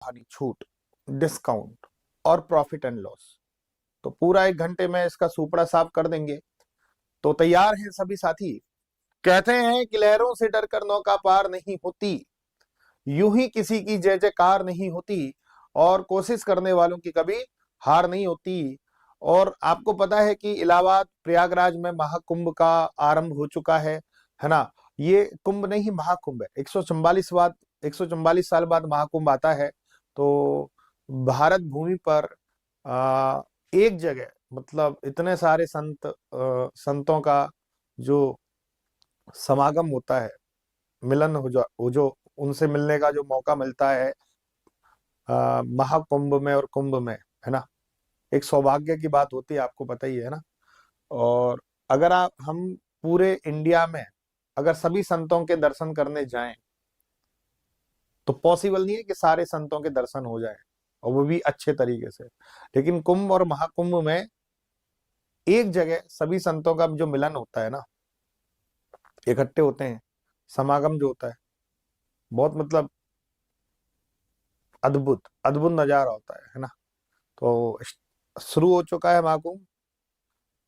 हानि, छूट, डिस्काउंट और प्रॉफिट एंड लॉस। तो पूरा 1 घंटे में इसका सुपड़ा साफ कर देंगे। तो तैयार हैं सभी साथी? कहते हैं कि लहरों से डरकर नौका पार नहीं होती, यूं ही किसी की जय जयकार नहीं होती, और कोशिश करने वालों की कभी हार नहीं होती। और आपको पता है कि इलाहाबाद प्रयागराज में महाकुंभ का आरंभ हो चुका है ना। ये कुंभ नहीं, महाकुंभ है। 144 साल बाद महाकुंभ आता है। तो भारत भूमि पर एक जगह, मतलब इतने सारे संतों का जो समागम होता है, मिलन हो जो उनसे मिलने का जो मौका मिलता है महाकुंभ में और कुंभ में, है ना, एक सौभाग्य की बात होती है, आपको पता ही है ना। और अगर हम पूरे इंडिया में अगर सभी संतों के दर्शन करने जाएं तो पॉसिबल नहीं है कि सारे संतों के दर्शन हो जाएं, और वो भी अच्छे तरीके से। लेकिन कुंभ और महाकुंभ में एक जगह सभी संतों का जो मिलन होता है ना, इकट्ठे होते हैं, समागम जो होता है, बहुत मतलब अद्भुत अद्भुत नजारा होता है ना। तो शुरू हो चुका है महाकुंभ,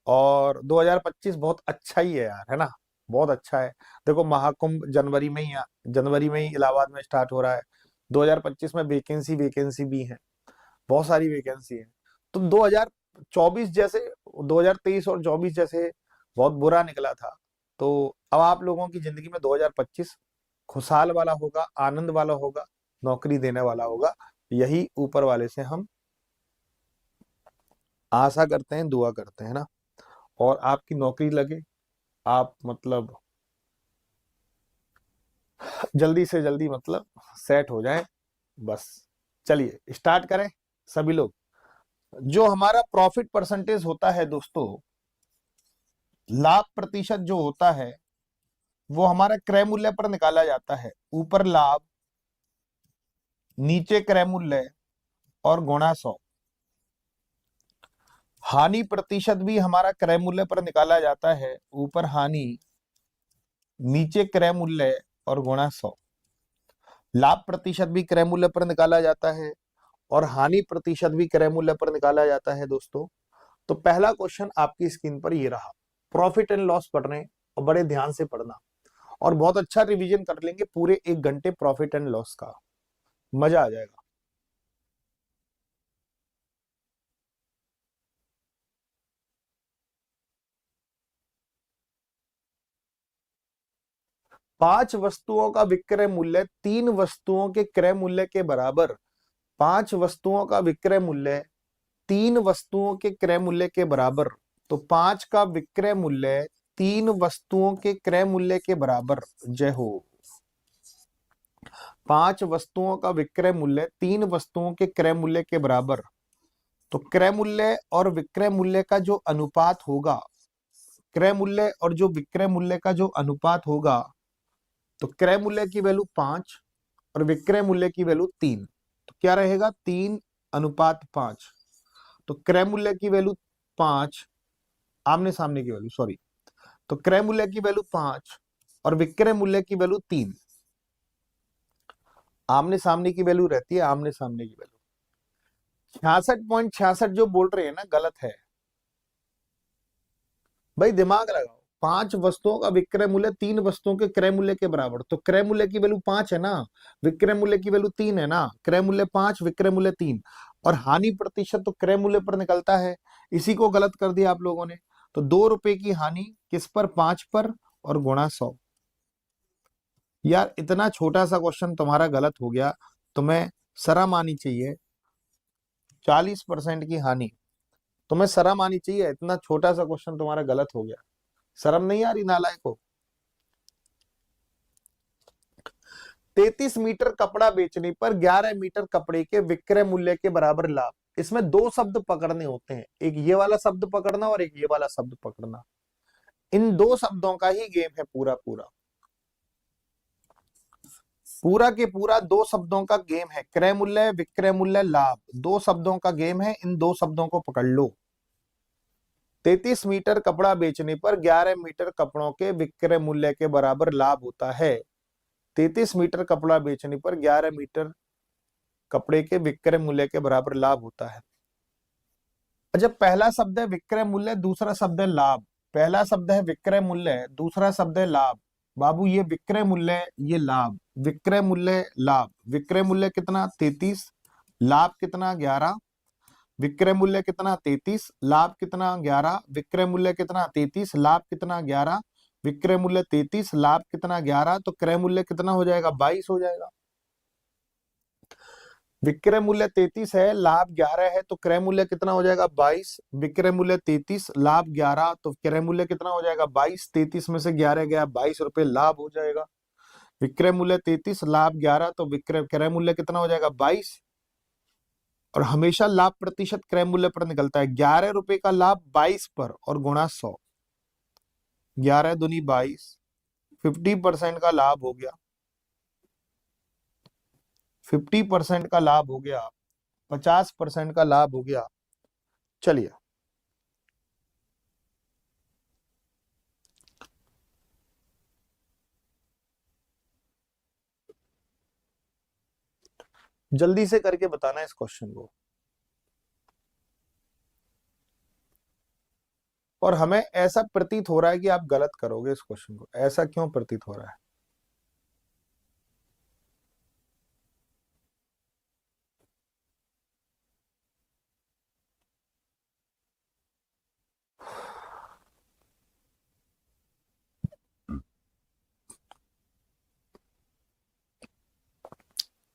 और 2025 बहुत अच्छा ही है यार, है ना, बहुत अच्छा है। देखो महाकुंभ जनवरी में ही इलाहाबाद में स्टार्ट हो रहा है। 2025 में वैकेंसी वैकेंसी भी है, बहुत सारी वैकेंसी है। तो 2024 जैसे, 2023 और 24 जैसे बहुत बुरा निकला था। तो अब आप लोगों की जिंदगी में 2025 खुशहाल वाला होगा, आनंद वाला होगा, नौकरी देने वाला होगा। यही ऊपर वाले से हम आशा करते हैं, दुआ करते हैं ना। और आपकी नौकरी लगे, आप मतलब जल्दी से जल्दी मतलब सेट हो जाए बस। चलिए स्टार्ट करें सभी लोग। जो हमारा प्रॉफिट परसेंटेज होता है दोस्तों, लाभ प्रतिशत जो होता है, वो हमारा क्रय मूल्य पर निकाला जाता है। ऊपर लाभ, नीचे क्रय मूल्य और गुणा 100। हानि प्रतिशत भी हमारा क्रय मूल्य पर निकाला जाता है। ऊपर हानि, नीचे क्रय मूल्य और गुणा 100। लाभ प्रतिशत भी क्रय मूल्य पर निकाला जाता है, और हानि प्रतिशत भी क्रय मूल्य पर निकाला जाता है दोस्तों। तो पहला क्वेश्चन आपकी स्क्रीन पर ये रहा। प्रॉफिट एंड लॉस पढ़ने, और बड़े ध्यान से पढ़ना, और बहुत अच्छा रिवीजन कर लेंगे पूरे 1 घंटे प्रॉफिट एंड लॉस का, मजा आ जाएगा। पांच वस्तुओं का विक्रय मूल्य 3 वस्तुओं के क्रय मूल्य के बराबर। 5 वस्तुओं का विक्रय मूल्य 3 वस्तुओं के क्रय मूल्य के बराबर। तो 5 का विक्रय मूल्य 3 वस्तुओं के क्रय मूल्य के बराबर। जय हो। 5 वस्तुओं का विक्रय मूल्य 3 वस्तुओं के क्रय मूल्य के बराबर। तो क्रय मूल्य और विक्रय मूल्य का जो अनुपात होगा, क्रय मूल्य और जो विक्रय मूल्य का जो अनुपात होगा, तो क्रय मूल्य की वैल्यू 5 और विक्रय मूल्य की वैल्यू 3। तो क्या रहेगा? 3:5। तो क्रय मूल्य की वैल्यू 5, आमने सामने की वैल्यू, सॉरी। तो क्रय मूल्य की वैल्यू 5 और विक्रय मूल्य की वैल्यू 3। आमने सामने की वैल्यू रहती है, आमने सामने की वैल्यू। 66.66 जो बोल रहे हैं ना, गलत है भाई, दिमाग लगाओ। 5 वस्तुओं का विक्रय मूल्य 3 वस्तुओं के क्रय मूल्य के बराबर। तो क्रय मूल्य की वैल्यू 5 है ना, विक्रय मूल्य की वैल्यू 3 है ना। क्रय मूल्य 5, विक्रय मूल्य 3। और हानि प्रतिशत तो क्रय मूल्य पर निकलता है, इसी को गलत कर दिया आप लोगों ने। तो 2 रुपए की हानि किस पर? 5 पर, और गुणा 100। यार इतना छोटा सा क्वेश्चन तुम्हारा गलत हो गया, तुम्हें शर्म आनी चाहिए। 40% की हानि, तुम्हें शर्म आनी चाहिए, इतना छोटा सा क्वेश्चन तुम्हारा गलत हो गया। शर्म नहीं आ रही नालायक को? 33 मीटर कपड़ा बेचने पर 11 मीटर कपड़े के विक्रय मूल्य के बराबर लाभ। इसमें 2 शब्द पकड़ने होते हैं, एक ये वाला शब्द पकड़ना और एक ये वाला शब्द पकड़ना। इन 2 शब्दों का ही गेम है पूरा पूरा, पूरा के पूरा 2 शब्दों का गेम है। क्रय मूल्य, विक्रय मूल्य, लाभ, 2 शब्दों का गेम है। इन 2 शब्दों को पकड़ लो। 33 मीटर कपड़ा बेचने पर 11 मीटर कपड़ों के विक्रय मूल्य के बराबर लाभ होता है। 33 मीटर कपड़ा बेचने पर 11 मीटर कपड़े के विक्रय मूल्य के बराबर लाभ होता है। अच्छा, पहला शब्द है विक्रय मूल्य, दूसरा शब्द है लाभ। पहला शब्द है विक्रय मूल्य, दूसरा शब्द है लाभ। बाबू ये विक्रय मूल्य, ये लाभ, विक्रय मूल्य लाभ। विक्रय मूल्य कितना 33, लाभ कितना 11। विक्रय मूल्य कितना 33, लाभ कितना 11। विक्रय मूल्य कितना 33, लाभ कितना 11। विक्रय मूल्य 33, लाभ कितना 11, तो क्रय मूल्य कितना हो जाएगा 22 हो जाएगा। विक्रय मूल्य 33 है, लाभ 11 है, तो क्रय मूल्य कितना हो जाएगा 22। विक्रय मूल्य 33, लाभ 11, तो क्रय मूल्य कितना हो जाएगा 22। 33 में से 11 गया, 22 रुपए लाभ हो जाएगा। विक्रय मूल्य 33, लाभ 11, तो विक्रय क्रय मूल्य कितना हो जाएगा 22। और हमेशा लाभ प्रतिशत क्रय मूल्य पर निकलता है। 11 रुपए का लाभ 22 पर और गुणा 100, 11 दूनी 22, 50% का लाभ हो गया। 50% का लाभ हो गया, 50% का लाभ हो गया। चलिए जल्दी से करके बताना इस क्वेश्चन को। और हमें ऐसा प्रतीत हो रहा है कि आप गलत करोगे इस क्वेश्चन को। ऐसा क्यों प्रतीत हो रहा है?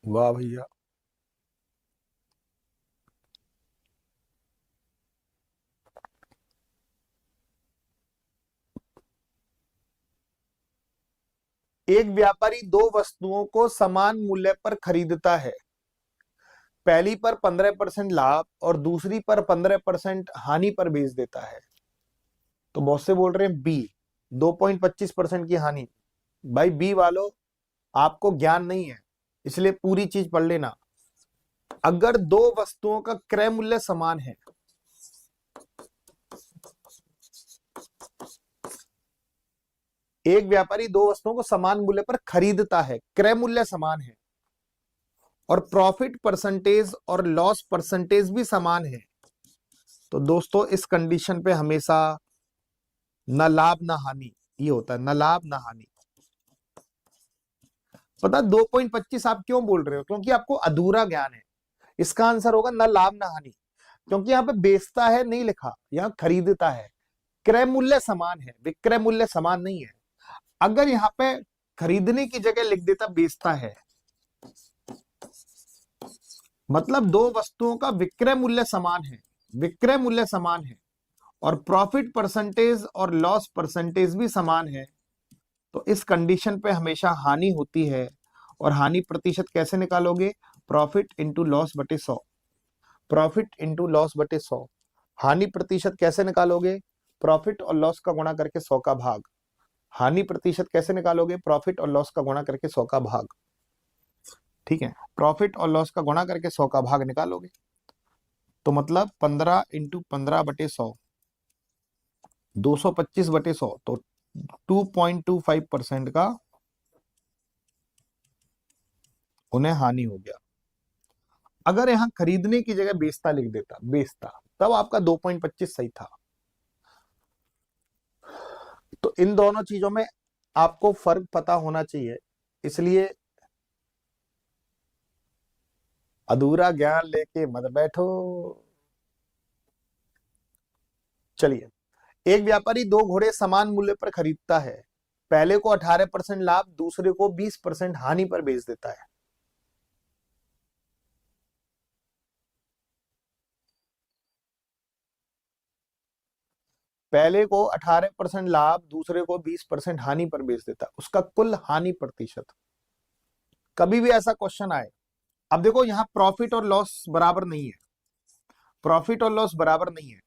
वाह भैया, एक व्यापारी दो वस्तुओं को समान मूल्य पर खरीदता है। पहली पर 15% लाभ और दूसरी पर 15% हानि पर बेच देता है। तो बहुत से बोल रहे हैं बी, 2.25% की हानि। भाई बी वालों, आपको ज्ञान नहीं है, इसलिए पूरी चीज पढ़ लेना। अगर दो वस्तुओं का क्रय मूल्य समान है, एक व्यापारी दो वस्तुओं को समान मूल्य पर खरीदता है, क्रय मूल्य समान है और प्रॉफिट परसेंटेज और लॉस परसेंटेज भी समान है, तो दोस्तों इस कंडीशन पे हमेशा न लाभ न हानि, ये होता है न लाभ न हानि। पता 2.25 आप क्यों बोल रहे हो? क्योंकि आपको अधूरा ज्ञान है। इसका आंसर होगा न लाभ न हानि, क्योंकि यहाँ पे बेचता है नहीं लिखा, यहाँ खरीदता है। क्रय मूल्य समान है, विक्रय मूल्य समान नहीं है। अगर यहाँ पे खरीदने की जगह लिख देता बेचता है, मतलब दो वस्तुओं का विक्रय मूल्य समान है, विक्रय मूल्य समान है और प्रॉफिट परसेंटेज और लॉस परसेंटेज भी समान है, तो इस कंडीशन पे हमेशा हानि होती है। और हानि प्रतिशत कैसे निकालोगे? प्रॉफिट इंटू लॉस बटे 100। प्रॉफिट इंटू लॉस बटे 100। हानि प्रतिशत कैसे निकालोगे? प्रॉफिट और लॉस का गुणा करके 100 का भाग। हानि प्रतिशत कैसे निकालोगे? प्रॉफिट और लॉस का गुणा करके 100 का भाग। ठीक है, प्रॉफिट और लॉस का गुणा करके 100 का भाग निकालोगे, तो मतलब 15 इंटू 15 बटे 100, 225 बटे 100, तो 2.25% का उन्हें हानि हो गया। अगर यहां खरीदने की जगह बेचता लिख देता, बेचता, तब आपका 2.25 सही था। तो इन दोनों चीजों में आपको फर्क पता होना चाहिए, इसलिए अधूरा ज्ञान लेके मत बैठो। चलिए, एक व्यापारी दो घोड़े समान मूल्य पर खरीदता है। पहले को 18% लाभ, दूसरे को 20% हानि पर बेच देता है। पहले को 18% लाभ, दूसरे को 20% हानि पर बेच देता है, उसका कुल हानि प्रतिशत। कभी भी ऐसा क्वेश्चन आए, अब देखो यहां प्रॉफिट और लॉस बराबर नहीं है, प्रॉफिट और लॉस बराबर नहीं है,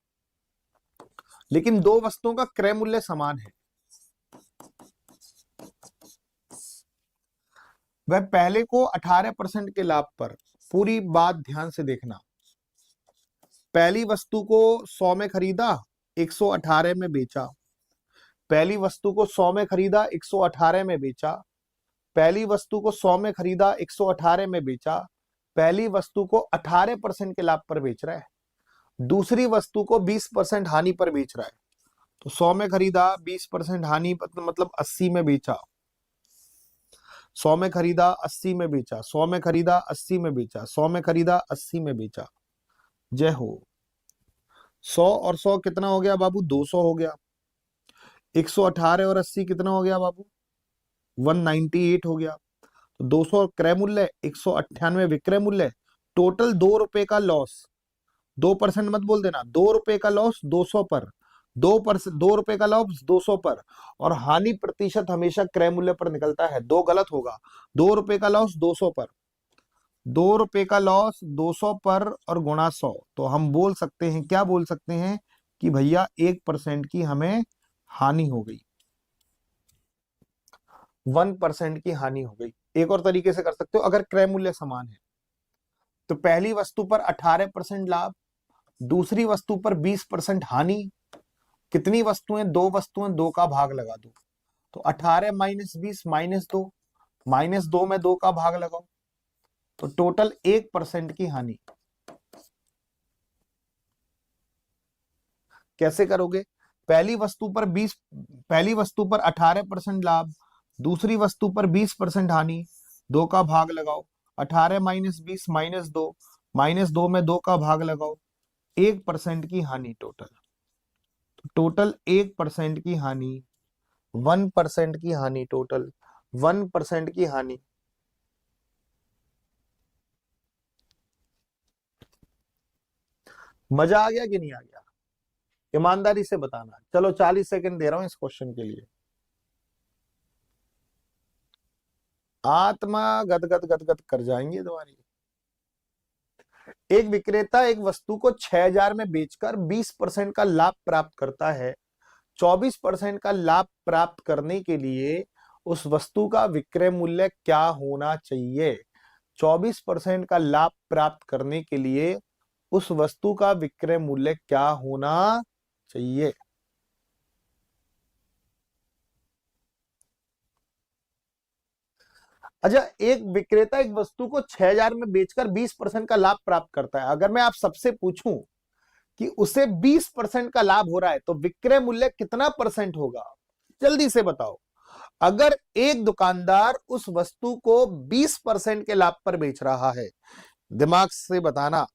लेकिन दो वस्तुओं का क्रय मूल्य समान है। वह पहले को 18% के लाभ पर, पूरी बात ध्यान से देखना, पहली वस्तु को 100 में खरीदा, 118 में बेचा। पहली वस्तु को 100 में खरीदा, 118 में बेचा। पहली वस्तु को 100 में खरीदा, 118 में बेचा। पहली वस्तु को 18% के लाभ पर बेच रहा है, दूसरी वस्तु को 20% हानि पर बेच रहा है। तो 100 में खरीदा, 20% हानि मतलब 80 में बेचा, 100 में खरीदा 80 में बेचा, 100 में खरीदा 80 में बेचा, 100 में खरीदा 80 में बेचा। जय हो। 100 और 100 कितना हो गया बाबू? 200 हो गया। 118 और 80 कितना हो गया बाबू? 198 हो गया। तो 200 क्रय मूल्य, 198 विक्रय मूल्य, टोटल 2 रुपए का लॉस। 2% मत बोल देना, 2 रुपए का लॉस 200 पर, 2 रुपए का लॉस 200 पर, और हानि प्रतिशत हमेशा क्रय मूल्य पर निकलता है, 2 गलत होगा। 2 रुपए का लॉस 200 पर, 2 रुपए का लॉस 200 पर और गुणा 100। तो हम बोल सकते हैं, क्या बोल सकते हैं कि भैया 1% की हमें हानि हो गई, 1% की हानि हो गई। एक और तरीके से कर सकते हो, अगर क्रय मूल्य समान है तो पहली वस्तु पर 18% लाभ, दूसरी वस्तु पर 20% हानि। कितनी वस्तुएं? 2 वस्तुएं, 2 का भाग लगा दो। तो 18 माइनस 20 -2, -2 में 2 का भाग लगाओ, तो टोटल 1% की हानि। कैसे करोगे? पहली वस्तु पर 18% लाभ, दूसरी वस्तु पर 20% हानि, 2 का भाग लगाओ। 18 माइनस 20 -2, -2 में 2 का भाग लगाओ, 1% की हानि टोटल। टोटल 1% की हानि, 1% की हानि, टोटल 1% की हानि। मजा आ गया कि नहीं आ गया? ईमानदारी से बताना। चलो 40 सेकंड दे रहा हूं इस क्वेश्चन के लिए। आत्मा गदगद गदगद कर जाएंगे तुम्हारी। एक विक्रेता एक वस्तु को 6000 में बेचकर 20% का लाभ प्राप्त करता है। 24% का लाभ प्राप्त करने के लिए उस वस्तु का विक्रय मूल्य क्या होना चाहिए? 24% का लाभ प्राप्त करने के लिए उस वस्तु का विक्रय मूल्य क्या होना चाहिए? अच्छा, एक विक्रेता एक वस्तु को 6000 में बेचकर 20% का लाभ प्राप्त करता है। अगर मैं आप सबसे पूछूं कि उसे 20% का लाभ हो रहा है तो विक्रय मूल्य कितना परसेंट होगा? जल्दी से बताओ। अगर एक दुकानदार उस वस्तु को 20% के लाभ पर बेच रहा है, दिमाग से बताना,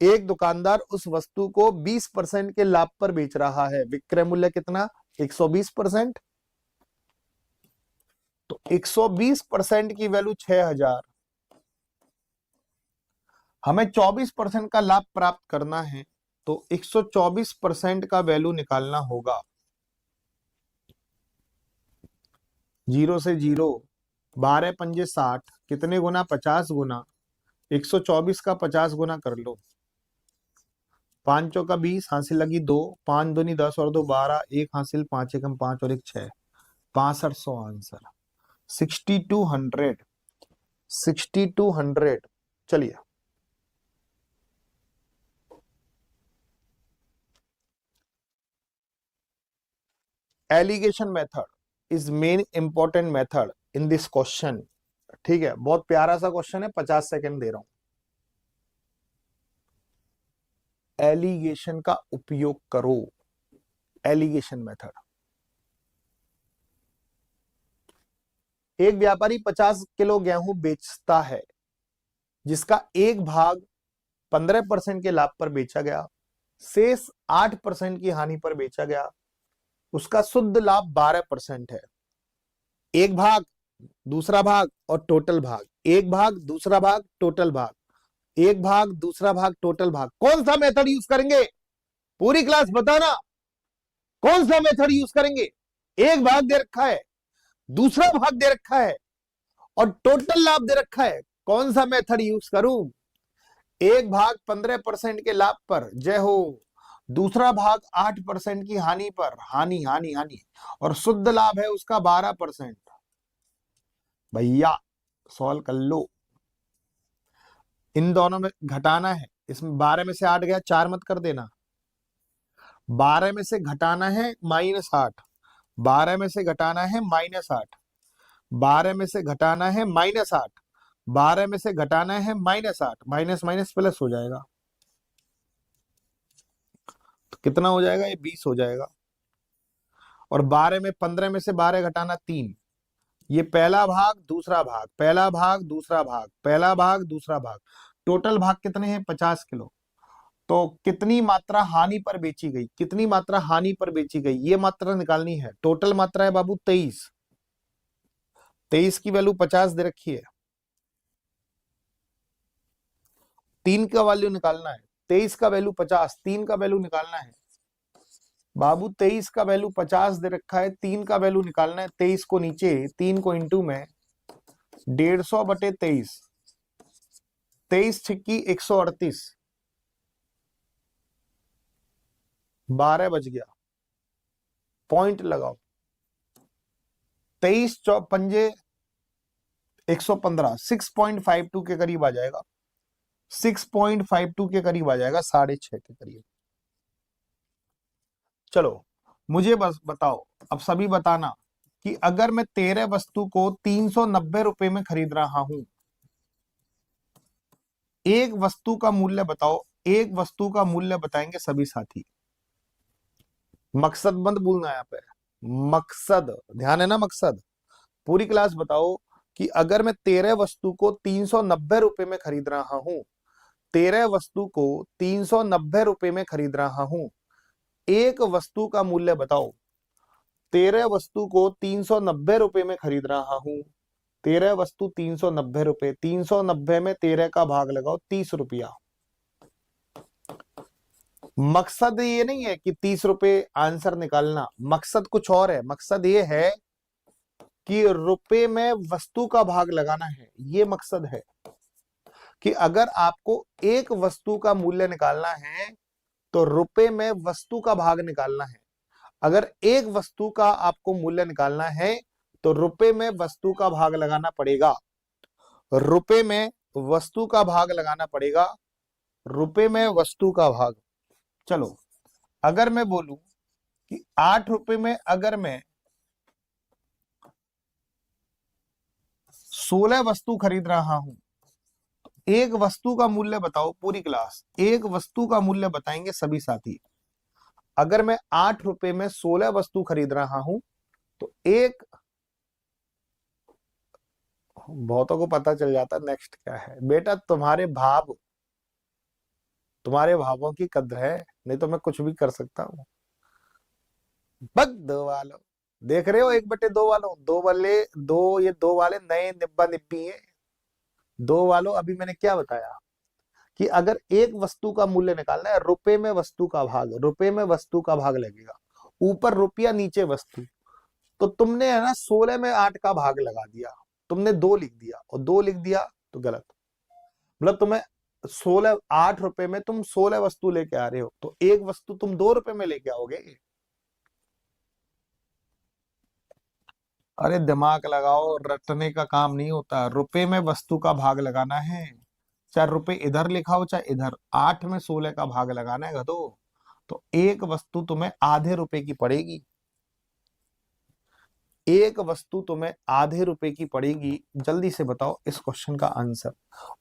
एक दुकानदार उस वस्तु को 20% के लाभ पर बेच रहा है, विक्रय मूल्य कितना? 120%। तो 120% की वैल्यू 6000, हमें 24% का लाभ प्राप्त करना है तो 124% का वैल्यू निकालना होगा। 0 से 0, 12 पंजे 60, कितने गुना? 50 गुना 124 का 50 गुना कर लो। 5 चौका 20, हासिल लगी 2, 5 दूनी 10 और 2 12, 1 हासिल, 5 एकम 5 और 1 6, 6500 आंसर। 6200, 6200। चलिए, alligation method is main important method in this question. ठीक है, बहुत प्यारा सा क्वेश्चन है, 50 सेकंड दे रहा हूं। एलिगेशन का उपयोग करो, एलिगेशन मेथड। एक व्यापारी 50 किलो गेहूं बेचता है, जिसका एक भाग 15% के लाभ पर बेचा गया, शेष 8% की हानि पर बेचा गया। उसका शुद्ध लाभ 12% है। एक भाग, दूसरा भाग और टोटल भाग, एक भाग, दूसरा भाग, टोटल भाग, एक भाग, दूसरा भाग, टोटल भाग। कौन सा मेथड यूज करेंगे? पूरी क्लास बताना, कौन सा मेथड यूज करेंगे? एक भाग दे रखा है, दूसरा भाग दे रखा है और टोटल लाभ दे रखा है, कौन सा मेथड यूज करूं? एक भाग 15% के लाभ पर, जय हो, दूसरा भाग 8% की हानि पर, हानि हानि हानि, और शुद्ध लाभ है उसका 12%। भैया सॉल्व कर लो। इन दोनों में घटाना है, इसमें 12 में से 8 गया, 4 मत कर देना। 12 में से घटाना है -8, 12 में से घटाना है -8, 12 में से घटाना है -8, 12 में से घटाना है -8, माइनस माइनस प्लस हो जाएगा, तो कितना हो जाएगा, ये 20 हो जाएगा। और 15 में से 12 घटाना 3, ये पहला भाग दूसरा भाग, पहला भाग दूसरा भाग, पहला भाग दूसरा भाग, टोटल भाग कितने हैं, 50 किलो। तो कितनी मात्रा हानि पर बेची गई, कितनी मात्रा हानि पर बेची गई, ये मात्रा निकालनी है। टोटल मात्रा है बाबू 23, 23 की वैल्यू 50 दे रखी है, 3 का वैल्यू निकालना है, 23 का वैल्यू 50, 3 का वैल्यू निकालना है बाबू, 23 का वैल्यू 50 दे रखा है, 3 का वैल्यू निकालना है। 23 को नीचे, 3 को इंटू में 150/23, 23 छिक्की 138, 12 बज गया, पॉइंट लगाओ। 23 पंजे 115, 6.52 के करीब आ जाएगा, 6.52 के करीब आ जाएगा, 6.5 के करीब। चलो मुझे बस बताओ, अब सभी बताना कि अगर मैं 13 वस्तु को 390 रुपए में खरीद रहा हूं, एक वस्तु का मूल्य बताओ, एक वस्तु का मूल्य बताएंगे सभी साथी। मकसद मत भूलना यहाँ पे, मकसद ध्यान है ना, मकसद। पूरी क्लास बताओ कि अगर मैं 13 वस्तु को 390 रुपए में खरीद रहा हूं, 13 वस्तु को 390 रुपए में खरीद रहा हूं, एक वस्तु का मूल्य बताओ। 13 वस्तु को 390 रुपए में खरीद रहा हूं, 13 वस्तु 390 रुपए, 390 में 13 का भाग लगाओ, 30 रुपया। मकसद ये नहीं है कि 30 रुपए आंसर निकालना, मकसद कुछ और है। मकसद ये है कि रुपए में वस्तु का भाग लगाना है, ये मकसद है कि अगर आपको एक वस्तु का मूल्य निकालना है तो रुपए में वस्तु का भाग निकालना है। अगर एक वस्तु का आपको मूल्य निकालना है तो रुपए में वस्तु का भाग लगाना पड़ेगा, रुपए में वस्तु का भाग लगाना पड़ेगा, रुपए में वस्तु का भाग। चलो अगर मैं बोलूं कि 8 रुपए में अगर मैं 16 वस्तु खरीद रहा हूं, एक वस्तु का मूल्य बताओ पूरी क्लास, एक वस्तु का मूल्य बताएंगे सभी साथी। अगर मैं 8 रुपए में 16 वस्तु खरीद रहा हूं तो एक, बहुतों को पता चल जाता नेक्स्ट क्या है बेटा, तुम्हारे भाव, तुम्हारे भावों की कद्र है, नहीं तो मैं कुछ भी कर सकता हूं। बग दो वालों, देख रहे हो 1/2 वालों, दो वाले दो, ये दो वाले नए निब्बा निब्बी है। दो वालों अभी मैंने क्या बताया कि अगर एक वस्तु का मूल्य निकालना है, रुपए में वस्तु का भाग, रुपए में वस्तु का भाग लगेगा, ऊपर रुपया नीचे वस्तु। तो तुमने है ना 16 में 8 का भाग लगा दिया, तुमने 2 लिख दिया, और 2 लिख दिया तो गलत। मतलब तुम्हें 16, 8 रुपए में तुम 16 वस्तु लेके आ रहे हो, तो एक वस्तु तुम 2 रुपए में लेके आओगे। अरे दिमाग लगाओ, रटने का काम नहीं होता, रुपए में वस्तु का भाग लगाना है। चाहे रुपए इधर लिखा हो चाहे इधर, 8 में 16 का भाग लगाना है गधो। तो एक वस्तु तुम्हें आधे रुपए की पड़ेगी, एक वस्तु तुम्हें आधे रुपए की पड़ेगी। जल्दी से बताओ इस क्वेश्चन का आंसर।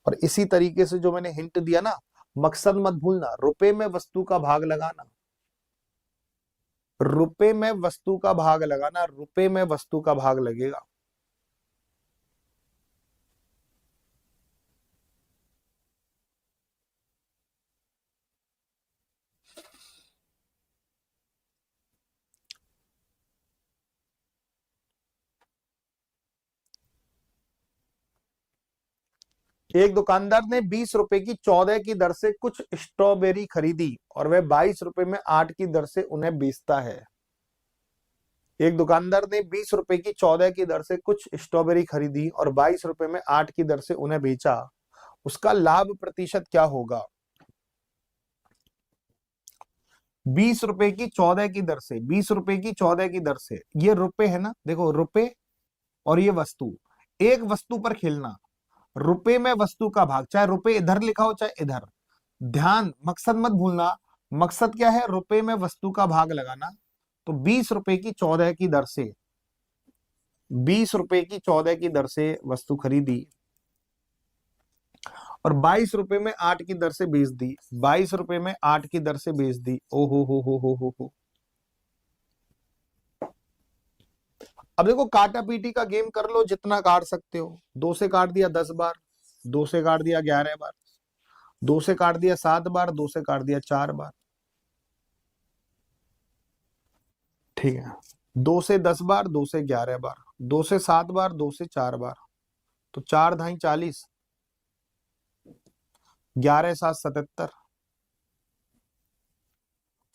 और इसी तरीके से जो मैंने हिंट दिया ना, मकसद मत भूलना, रुपए में वस्तु का भाग लगाना, रुपए में वस्तु का भाग लगाना, रुपए में वस्तु का भाग लगेगा। एक दुकानदार ने 20 रुपए की 14 की दर से कुछ स्ट्रॉबेरी खरीदी और वह 22 रुपए में 8 की दर से उन्हें बेचता है। एक दुकानदार ने 20 रुपए की 14 की दर से कुछ स्ट्रॉबेरी खरीदी और 22 रुपए में 8 की दर से उन्हें बेचा, उसका लाभ प्रतिशत क्या होगा। 20 रुपए की 14 की दर से, 20 रुपए की 14 की दर से, ये रुपए है ना, देखो रुपए और ये वस्तु, एक वस्तु पर खेलना, रुपए में वस्तु का भाग, चाहे रुपए इधर लिखा हो चाहे इधर। ध्यान, मकसद मत भूलना, मकसद क्या है, रुपए में वस्तु का भाग लगाना। तो 20 रुपए की 14 की दर से, 20 रुपए की 14 की दर से वस्तु खरीदी, और 22 रुपए में 8 की दर से बेच दी, 22 रुपए में 8 की दर से बेच दी। ओ हो। अब देखो काटा पीटी का गेम कर लो, जितना काट सकते हो। 2 से काट दिया 10 बार, 2 से काट दिया 11 बार, 2 से काट दिया 7 बार, 2 से काट दिया 4 बार। ठीक है, 2 से 10 बार, 2 से 11 बार, 2 से 7 बार, 2 से 4 बार, तो 4×2=40, 11×7=77,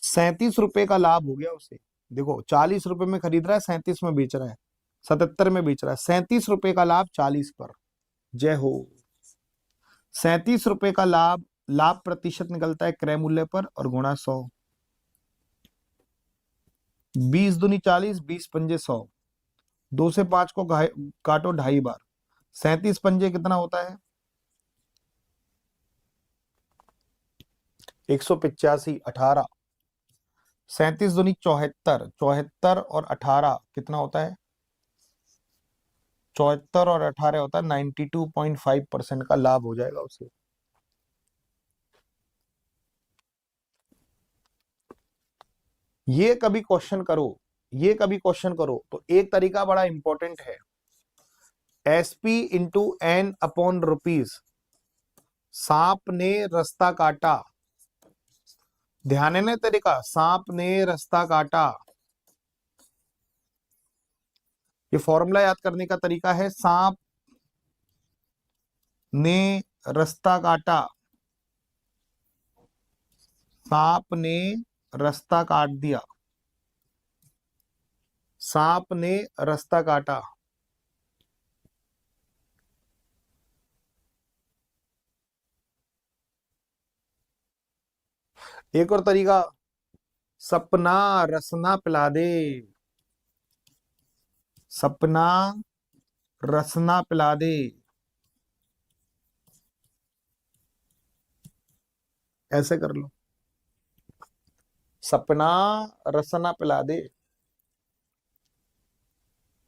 37 रुपए का लाभ हो गया उसे। देखो 40 रुपए में खरीद रहा है, 37 में बेच रहा है, 77 में बेच रहा है, 37 रुपए का लाभ 40 पर। जय हो। 37 रुपए का लाभ, लाभ प्रतिशत निकलता है क्रय मूल्य पर और गुणा 100। 20×2=40, 20×5=100। 2 से 5 को काटो 2.5 बार, 37×5 कितना होता है? 185, 18। 37×2=74, 74 और 18 कितना होता है? 74 और 18 होता है 92.5% का लाभ हो जाएगा उसे। ये कभी क्वेश्चन करो, ये कभी क्वेश्चन करो तो एक तरीका बड़ा इंपॉर्टेंट है। SP×N/रुपीज, सांप ने रास्ता काटा। ध्यान है ना तरीका, सांप ने रास्ता काटा। ये फॉर्मूला याद करने का तरीका है, सांप ने रास्ता काटा, सांप ने रास्ता काट दिया, सांप ने रास्ता काटा। एक और तरीका, सपना रसना पिला दे, सपना रसना पिला दे। ऐसे कर लो, सपना रसना पिला दे,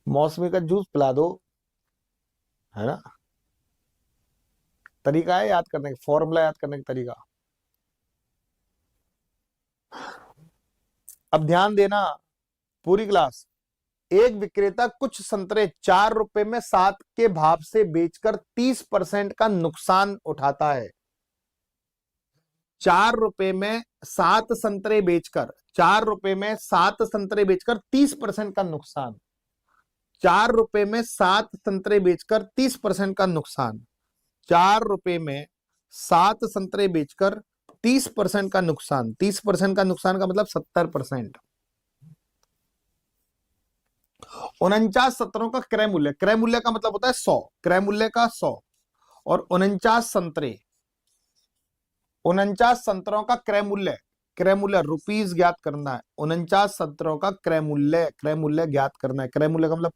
मौसमी का जूस पिला दो, है ना। तरीका है याद करने का, फॉर्मूला याद करने का तरीका। अब ध्यान देना पूरी क्लास। एक विक्रेता कुछ संतरे 4 रुपए में 7 के भाव से बेचकर 30% का नुकसान उठाता है। 4 रुपए में 7 संतरे बेचकर, 4 रुपए में 7 संतरे बेचकर 30% का नुकसान, 4 रुपए में 7 संतरे बेचकर 30% का नुकसान, 4 रुपए में 7 संतरे बेचकर 30% का नुकसान। 30% का नुकसान का मतलब 70%। 49 संतरों का क्रय मूल्य, क्रय मूल्य का मतलब होता है 100, क्रय मूल्य का 100 और 49 संतरे, 49 संतरों का क्रय मूल्य, क्रय मूल्य रुपीज ज्ञात करना है। 49 संतरों का क्रय मूल्य, क्रय मूल्य ज्ञात करना है। क्रय मूल्य का मतलब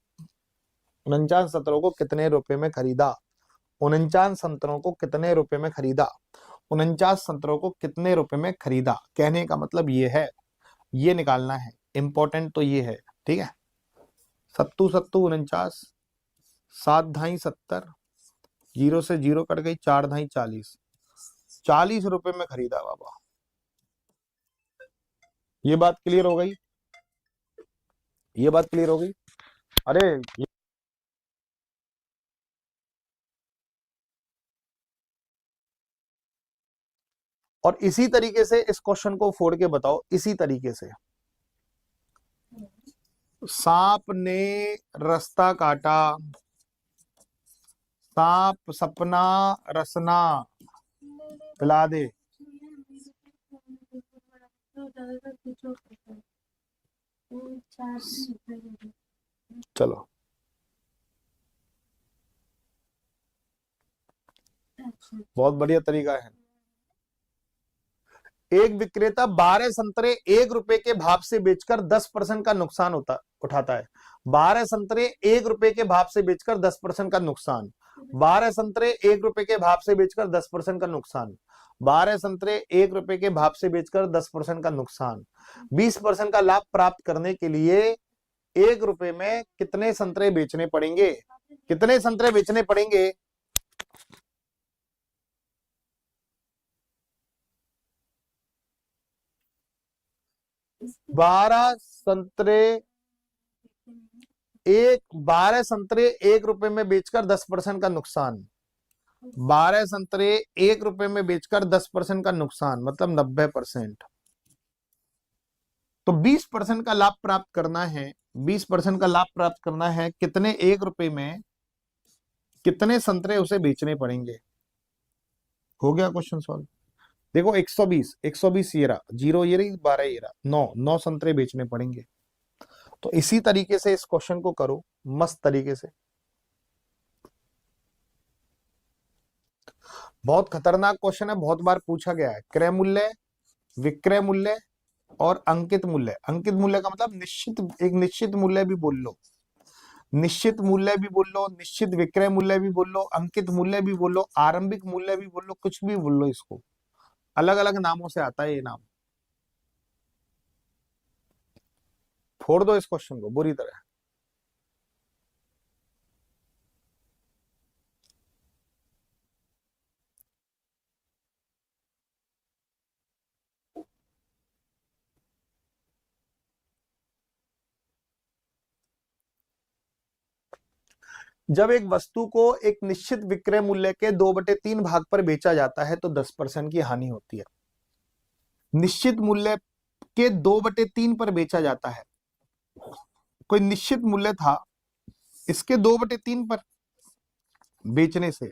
49 संतरों को कितने रुपए में खरीदा, 49 संतरों को कितने रुपए में खरीदा, 49 संतरों को कितने रुपए में खरीदा। कहने का मतलब ये है, ये निकालना है, इंपॉर्टेंट तो ये है। ठीक है, 49, 7×2=70, 0 से 0 कट गई, 4×2=40, 40 रुपए में खरीदा बाबा। ये बात क्लियर हो गई, ये बात क्लियर हो गई। अरे और इसी तरीके से इस क्वेश्चन को फोड़ के बताओ, इसी तरीके से। सांप ने रास्ता काटा, सांप सपना रसना पिला दे। चलो बहुत बढ़िया तरीका है। एक विक्रेता 12 संतरे 1 रुपए के भाव से बेचकर 10% का नुकसान उठाता है। 12 संतरे 1 रुपए के भाव से बेचकर 10% का नुकसान, 12 संतरे 1 रुपए के भाव से बेचकर 10% का नुकसान, 12 संतरे 1 रुपए के भाव से बेचकर 10% का नुकसान। 20% का लाभ प्राप्त करने के लिए 1 रुपए में कितने संतरे बेचने पड़ेंगे, कितने संतरे बेचने पड़ेंगे? 12 संतरे 1 रुपए में बेचकर 10% का नुकसान। 12 संतरे 1 रुपए में बेचकर 10% का नुकसान, मतलब 90%। तो 20% का लाभ प्राप्त करना है। 20% का लाभ प्राप्त करना है, कितने 1 रुपए में कितने संतरे उसे बेचने पड़ेंगे। हो गया क्वेश्चन सॉल्व। देखो 120 120 ये रहा, 0 ये रही, 12 ये रहा, 9 संतरे बेचने पड़ेंगे। तो इसी तरीके से इस क्वेश्चन को करो मस्त तरीके से। बहुत खतरनाक क्वेश्चन है, बहुत बार पूछा गया है। क्रय मूल्य, विक्रय मूल्य और अंकित मूल्य। अंकित मूल्य का मतलब निश्चित, एक निश्चित मूल्य भी बोल लो, निश्चित मूल्य भी बोल लो, निश्चित विक्रय मूल्य भी बोल लो, अंकित मूल्य भी बोल लो, आरंभिक मूल्य भी बोल लो, कुछ भी बोल लो, इसको अलग अलग नामों से आता है ये नाम। फोड़ दो इस क्वेश्चन को बुरी तरह। जब एक वस्तु को एक निश्चित विक्रय मूल्य के 2/3 भाग पर बेचा जाता है तो 10% की हानि होती है। निश्चित मूल्य के 2/3 पर बेचा जाता है, कोई निश्चित मूल्य था, इसके 2/3 पर बेचने से,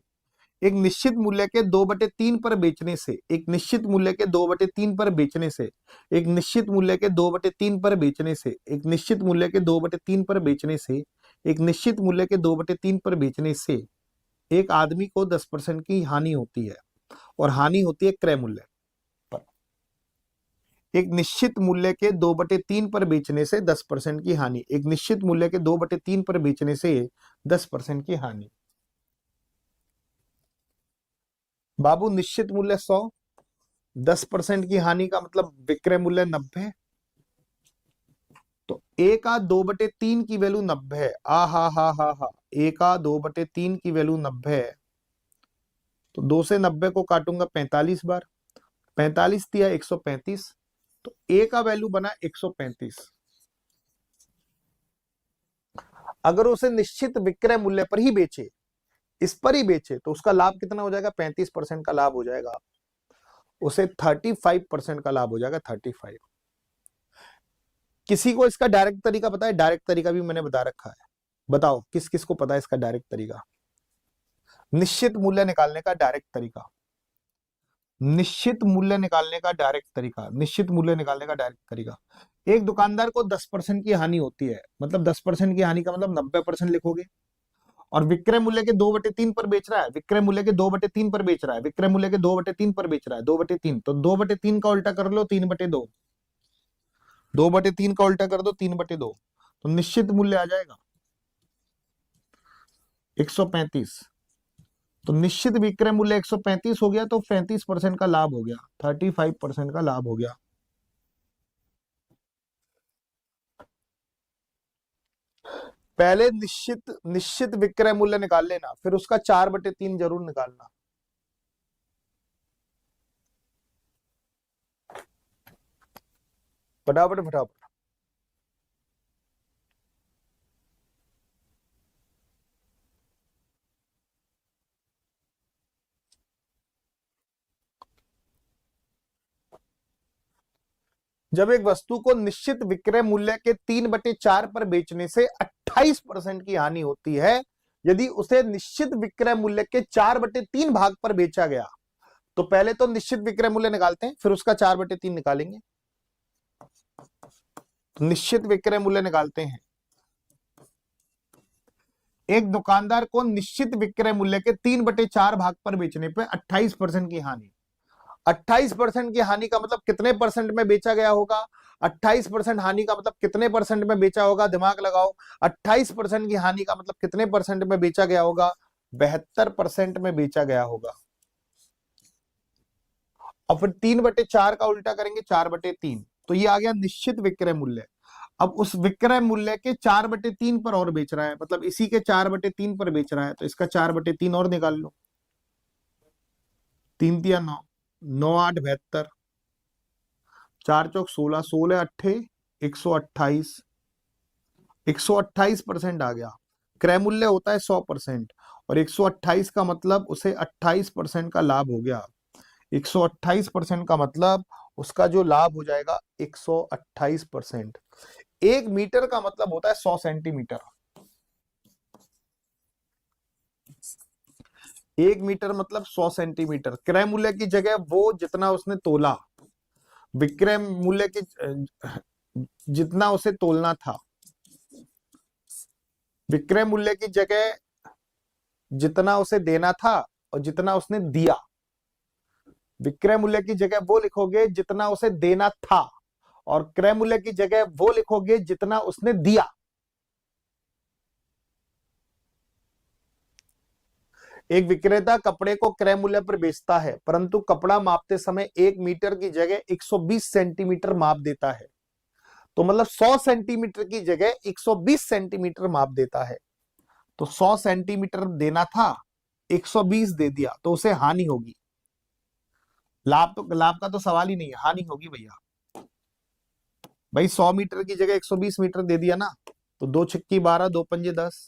एक निश्चित मूल्य के 2/3 पर बेचने से, एक निश्चित मूल्य के 2/3 पर बेचने से, एक निश्चित मूल्य के 2/3 पर बेचने से, एक निश्चित मूल्य के 2/3 पर बेचने से, एक निश्चित मूल्य के 2/3 पर बेचने से एक आदमी को 10% की हानि होती है, और हानि होती है क्रय मूल्य पर। एक निश्चित मूल्य के 2/3 पर बेचने से 10% की हानि, एक निश्चित मूल्य के 2/3 पर बेचने से 10% की हानि। बाबू निश्चित मूल्य 100, 10% की हानि का मतलब विक्रय मूल्य 90। तो ए का 2/3 की वैल्यू 90 है। आ हा, ए का 2/3 की वैल्यू 90 है। तो 2 से 90 को काटूंगा 45 बार, 45 दिया 135, तो ए का वैल्यू बना 135। अगर उसे निश्चित विक्रय मूल्य पर ही बेचे, इस पर ही बेचे, तो उसका लाभ कितना हो जाएगा, 35% का लाभ हो जाएगा, उसे 35% का लाभ हो जाएगा, 35। किसी को इसका डायरेक्ट तरीका पता है? डायरेक्ट तरीका भी मैंने बता रखा है, बताओ किस किस को पता है इसका डायरेक्ट तरीका, निश्चित मूल्य निकालने का डायरेक्ट तरीका, निश्चित मूल्य निकालने का डायरेक्ट तरीका, निश्चित मूल्य निकालने का डायरेक्ट तरीका। एक दुकानदार को 10% की हानि होती है, मतलब 10% की हानि का मतलब 90% लिखोगे, और विक्रय मूल्य के 2/3 पर बेच रहा है, विक्रय मूल्य के 2/3 पर बेच रहा है, विक्रय मूल्य के 2/3 पर बेच रहा है, 2/3, तो 2/3 का उल्टा कर लो 3/2, 2/3 का उल्टा कर दो 3/2, तो निश्चित मूल्य आ जाएगा 135। तो निश्चित विक्रय मूल्य 135 हो गया, तो 35% का लाभ हो गया, 35% का लाभ हो गया। पहले निश्चित निश्चित विक्रय मूल्य निकाल लेना, फिर उसका 4/3 जरूर निकालना। फटाफट फटाफट। जब एक वस्तु को निश्चित विक्रय मूल्य के 3/4 पर बेचने से 28% की हानि होती है, यदि उसे निश्चित विक्रय मूल्य के 4/3 भाग पर बेचा गया, तो पहले तो निश्चित विक्रय मूल्य निकालते हैं, फिर उसका 4/3 निकालेंगे। तो निश्चित विक्रय मूल्य निकालते हैं। एक दुकानदार को निश्चित विक्रय मूल्य के 3/4 भाग पर बेचने पर 28% की हानि। 28% की हानि का मतलब कितने परसेंट में बेचा गया होगा, 28% हानि का मतलब कितने परसेंट में बेचा होगा, दिमाग लगाओ। 28% की हानि का मतलब कितने परसेंट में बेचा गया होगा, 72% में बेचा गया होगा। और फिर 3/4 का उल्टा करेंगे 4/3, तो ये आ गया निश्चित विक्रय मूल्य। अब उस विक्रय मूल्य के 4/3 पर और बेच रहा है, मतलब इसी के 4/3 पर बेच रहा है, तो इसका 4/3 और निकाल लो। 3 तिया 9, 9 8 72, चार चौक 16, 16 अट्ठे 128, 128% आ गया। क्रय मूल्य होता है 100% और 128 का मतलब उसे 28% का लाभ हो गया। 128% का मतलब उसका जो लाभ हो जाएगा 128%। 1 मीटर का मतलब होता है 100 सेंटीमीटर। 1 मीटर मतलब 100 सेंटीमीटर। क्रय मूल्य की जगह वो जितना उसने तोला, विक्रय मूल्य की जितना उसे तोलना था, विक्रय मूल्य की जगह जितना उसे देना था और जितना उसने दिया। विक्रय मूल्य की जगह वो लिखोगे जितना उसे देना था और क्रय मूल्य की जगह वो लिखोगे जितना उसने दिया। एक विक्रेता कपड़े को क्रय मूल्य पर बेचता है, परंतु कपड़ा मापते समय 1 मीटर की जगह 120 सेंटीमीटर माप देता है। तो मतलब 100 सेंटीमीटर की जगह 120 सेंटीमीटर माप देता है। तो 100 सेंटीमीटर देना था, 120 दे दिया, तो उसे हानि होगी। लाभ का तो सवाल ही नहीं है, हानि होगी भैया। भाई 100 मीटर की जगह 120 मीटर दे दिया ना, तो 2 छक्की 12, 2 पंजे 10,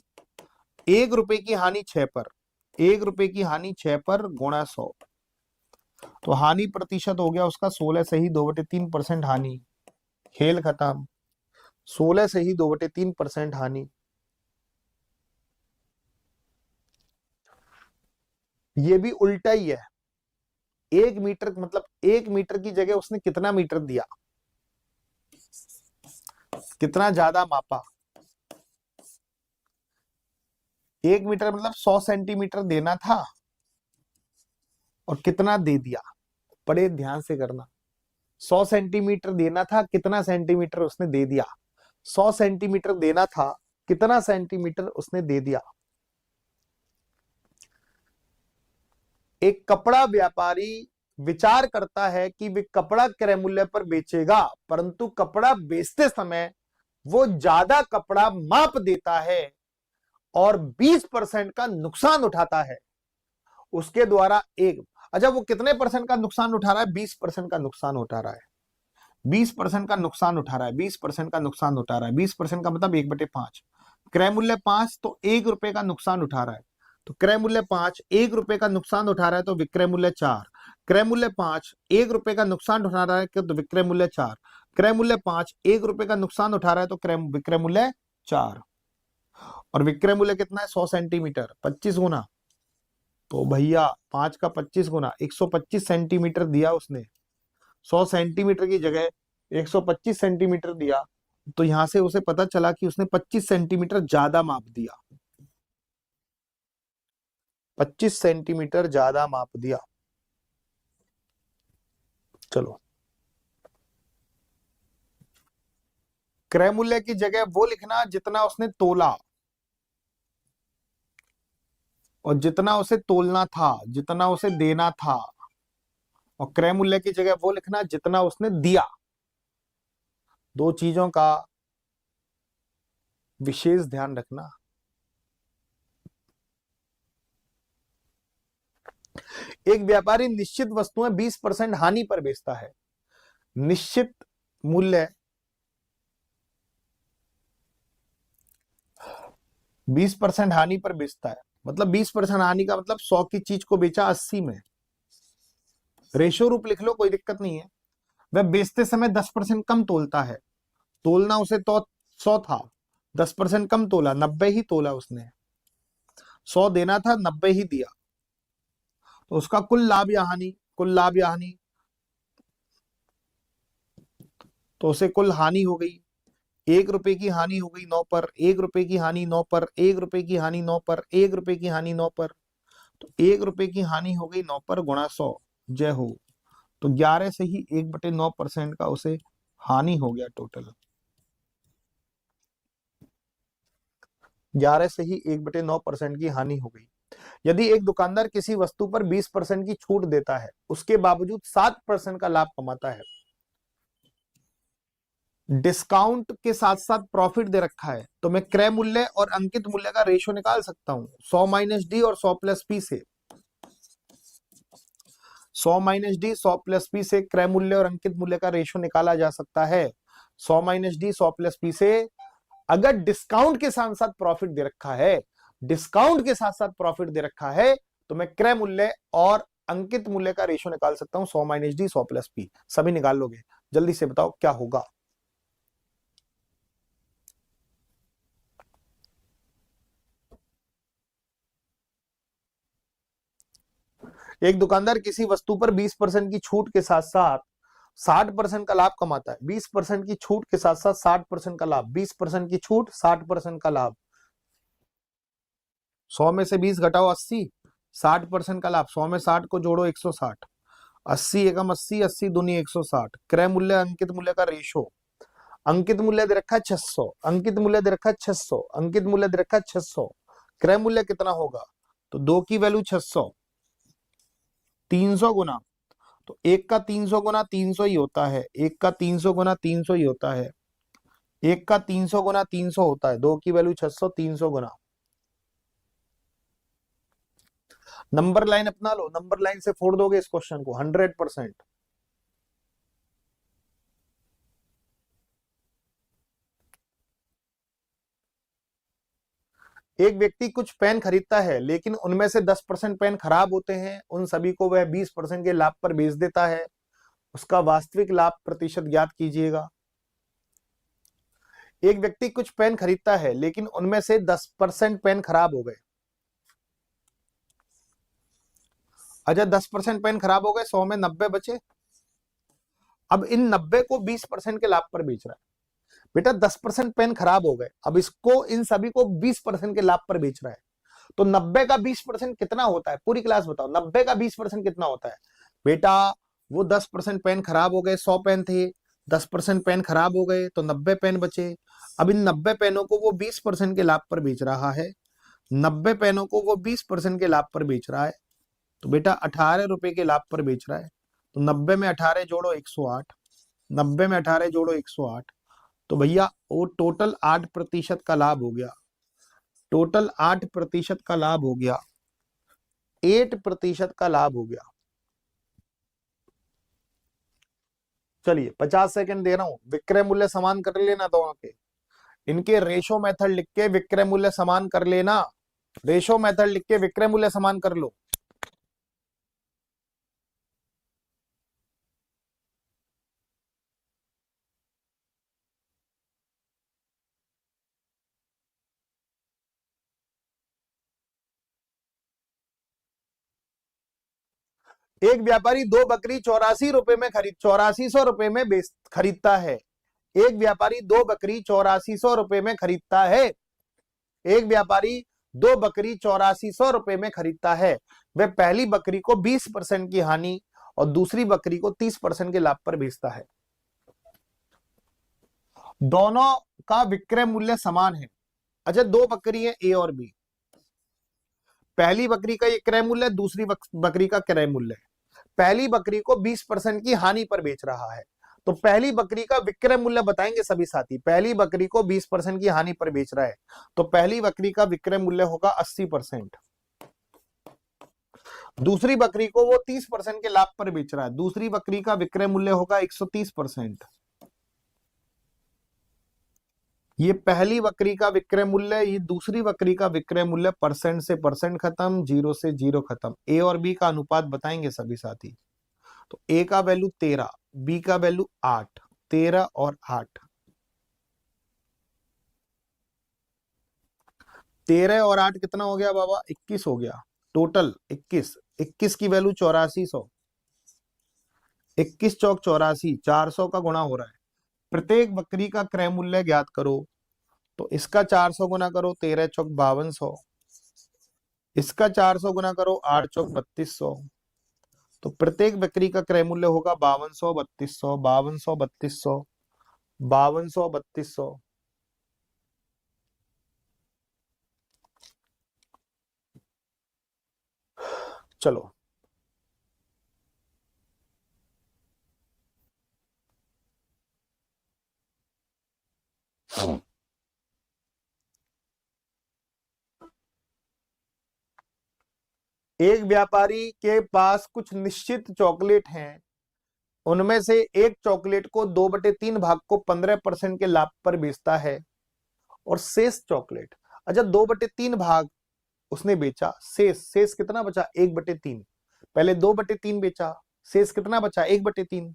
1 रुपए की हानि 6 पर, 1 रुपए की हानि 6 पर गुणा 100, तो हानि प्रतिशत हो गया उसका 16 से ही 2/3% हानि। खेल खत्म। 16 से ही 2/3% हानि। ये भी उल्टा ही है। 1 मीटर मतलब 1 मीटर की जगह उसने कितना मीटर दिया, कितना ज्यादा मापा। 1 मीटर मतलब 100 सेंटीमीटर देना था और कितना दे दिया। बड़े ध्यान से करना। 100 सेंटीमीटर देना था, कितना सेंटीमीटर उसने दे दिया। 100 सेंटीमीटर देना था, कितना सेंटीमीटर उसने दे दिया। एक कपड़ा व्यापारी विचार करता है कि वे कपड़ा क्रय मूल्य पर बेचेगा, परंतु कपड़ा बेचते समय वो ज्यादा कपड़ा माप देता है और 20% का नुकसान उठाता है। उसके द्वारा एक, अच्छा वो कितने परसेंट का नुकसान उठा रहा है? 20% का नुकसान उठा रहा है। 20% का नुकसान उठा रहा है, 20% का नुकसान उठा रहा है। 20% का मतलब 1/5। क्रय मूल्य 5, तो 1 रुपए का नुकसान उठा रहा है। तो क्रय मूल्य 5, 1 रुपए का नुकसान उठा रहा है, तो विक्रय मूल्य 4। क्रय मूल्य 5, 1 रुपए का नुकसान उठा रहा है, तो विक्रय मूल्य 4। क्रय मूल्य 5, 1 रुपए का नुकसान उठा रहा है, तो विक्रय मूल्य 4। और विक्रय मूल्य कितना है? 100 सेंटीमीटर, 25 गुना। तो भैया 5 का 25 गुना 125 सेंटीमीटर दिया उसने। 100 सेंटीमीटर की जगह 125 सेंटीमीटर दिया, तो यहां से उसे पता चला कि उसने 25 सेंटीमीटर ज्यादा माप दिया। 25 सेंटीमीटर ज्यादा माप दिया। चलो, क्रय मूल्य की जगह वो लिखना जितना उसने तोला और जितना उसे तोलना था, जितना उसे देना था। और क्रय मूल्य की जगह वो लिखना जितना उसने दिया। दो चीजों का विशेष ध्यान रखना। एक व्यापारी निश्चित वस्तुएं 20% हानि पर बेचता है। निश्चित मूल्य 20% हानि पर बेचता है, मतलब 20% हानि का मतलब 100 की चीज को बेचा 80 में। रेशो रूप लिख लो, कोई दिक्कत नहीं है। वह बेचते समय 10% कम तोलता है। तोलना उसे तो 100 था, 10% कम तोला, 90 ही तोला उसने। 100 देना था, 90 ही दिया, तो उसका कुल लाभ या हानि, कुल लाभ या हानि, तो उसे कुल हानि हो गई। 1 रुपए की हानि हो गई 9 पर, 1 रुपए की हानि 9 पर, 1 रुपए की हानि 9 पर, 1 रुपए की हानि 9 पर। तो 1 रुपए की हानि हो गई 9 पर गुणा 100। जय हो। तो 11 से ही 1/9% का उसे हानि हो गया टोटल। 11 से ही 1/9% की हानि हो गई। यदि एक दुकानदार किसी वस्तु पर 20% की छूट देता है, उसके बावजूद 7% का लाभ कमाता है। डिस्काउंट के साथ साथ प्रॉफिट दे रखा है, तो मैं क्रय मूल्य और अंकित मूल्य का रेशो निकाल सकता हूं 100 - डी और 100 + पी से। 100 माइनस डी 100 प्लस पी से क्रय मूल्य और अंकित मूल्य का रेशो निकाला जा सकता है। 100 माइनस डी 100 प्लस पी से अगर डिस्काउंट के साथ साथ प्रॉफिट दे रखा है, डिस्काउंट के साथ साथ प्रॉफिट दे रखा है, तो मैं क्रय मूल्य और अंकित मूल्य का रेशो निकाल सकता हूं 100 माइनस डी 100 प्लस पी। सभी निकाल लोगे? जल्दी से बताओ क्या होगा। एक दुकानदार किसी वस्तु पर 20% की छूट के साथ साथ 60% का लाभ कमाता है। 20% की छूट के साथ साथ 60% का लाभ, 20% की छूट 60% का लाभ। 100 में से 20 घटाओ 80, 60% का लाभ। 100 में 60 को जोड़ो 160, 80 एकम 80, 80 दूनी 160। क्रय मूल्य अंकित मूल्य का रेशो, अंकित मूल्य दे रखा है 600, अंकित मूल्य दे रखा है 600, अंकित मूल्य दे रखा है 600। क्रय मूल्य कितना होगा? तो 2 की वैल्यू 600, 300 गुना, तो 1 का 300 गुना 300 ही होता है, 1 का 300 गुना 300 ही होता है, 1 का 300 गुना 300 होता है। 2 की वैल्यू 600, 300 गुना। नंबर लाइन अपना लो, नंबर लाइन से फोड़ दोगे इस क्वेश्चन को 100%। एक व्यक्ति कुछ पेन खरीदता है लेकिन उनमें से 10% पेन खराब होते हैं, उन सभी को वह 20% के लाभ पर बेच देता है। उसका वास्तविक लाभ प्रतिशत ज्ञात कीजिएगा। एक व्यक्ति कुछ पेन खरीदता है लेकिन उनमें से 10% पेन खराब हो गए। अच्छा, 10% पेन खराब हो गए, 100 में 90 बचे। अब इन 90 को 20% के लाभ पर बेच रहा है। बेटा 10% पेन खराब हो गए, अब इसको इन सभी को 20% के लाभ पर बेच रहा है। तो 90 का 20% कितना होता है? पूरी क्लास बताओ, 90 का 20% कितना होता है? बेटा वो 10% पेन खराब हो गए, 100 पेन थे, 10% पेन खराब हो गए तो 90 पेन बचे। अब इन 90 पेनों को वो 20% के लाभ पर बेच रहा है, 90 पेनों को वो 20% के लाभ पर बेच रहा है। तो बेटा 18 रुपए के लाभ पर बेच रहा है। तो 90 में 18 जोड़ो 108, 90 में 18 जोड़ो 108, तो भैया वो टोटल 8% का लाभ हो गया, टोटल 8% का लाभ हो गया, 8% का लाभ हो गया। चलिए 50 सेकंड दे रहा हूं, विक्रय मूल्य समान कर लेना दोनों के, इनके रेशो मेथड लिख के विक्रय मूल्य समान कर लेना, रेशो मेथड लिख के विक्रय मूल्य समान कर लो। एक व्यापारी 2 बकरी 84 रुपए में 8400 रुपए में खरीदता है। एक व्यापारी 2 बकरी 8400 रुपए में खरीदता है। एक व्यापारी 2 बकरी 8400 रुपए में खरीदता है। वह पहली बकरी को 20% की हानि और दूसरी बकरी को 30% के लाभ पर बेचता है। दोनों का विक्रय मूल्य समान है। अच्छा, 2 बकरी है ए और बी, पहली बकरी का ये क्रय मूल्य, दूसरी बकरी का क्रय मूल्य। पहली बकरी को 20% की हानि पर बेच रहा है, तो पहली बकरी का विक्रय मूल्य बताएंगे सभी साथी। पहली बकरी को 20% की हानि पर बेच रहा है, तो पहली बकरी का विक्रय मूल्य होगा 80%। दूसरी बकरी को वो 30% के लाभ पर बेच रहा है, दूसरी बकरी का विक्रय मूल्य होगा 130%। ये पहली बकरी का विक्रय मूल्य, ये दूसरी बकरी का विक्रय मूल्य, परसेंट से परसेंट खत्म, जीरो से जीरो खत्म। ए और बी का अनुपात बताएंगे सभी साथी। तो ए का वैल्यू 13, बी का वैल्यू 8, 13 और 8, 13 और 8 कितना हो गया बाबा? 21 हो गया। टोटल 21, 21 की वैल्यू 8400, 21 चौक 84, 400 का गुणा हो रहा है। प्रत्येक बकरी का क्रय मूल्य ज्ञात करो, तो इसका 400 गुना करो, 13 चौक 5200, इसका 400 गुना करो, 8 चौक 3200। तो प्रत्येक बकरी का क्रय मूल्य होगा 5200, 3200, 5200, 3200, 5200, 3200। चलो एक व्यापारी के पास कुछ निश्चित चॉकलेट हैं, उनमें से एक चॉकलेट को 2/3 भाग को 15% के लाभ पर बेचता है और शेष चॉकलेट, अच्छा 2/3 भाग उसने बेचा, शेष कितना बचा 1/3, पहले 2/3 बेचा, शेष कितना बचा 1/3,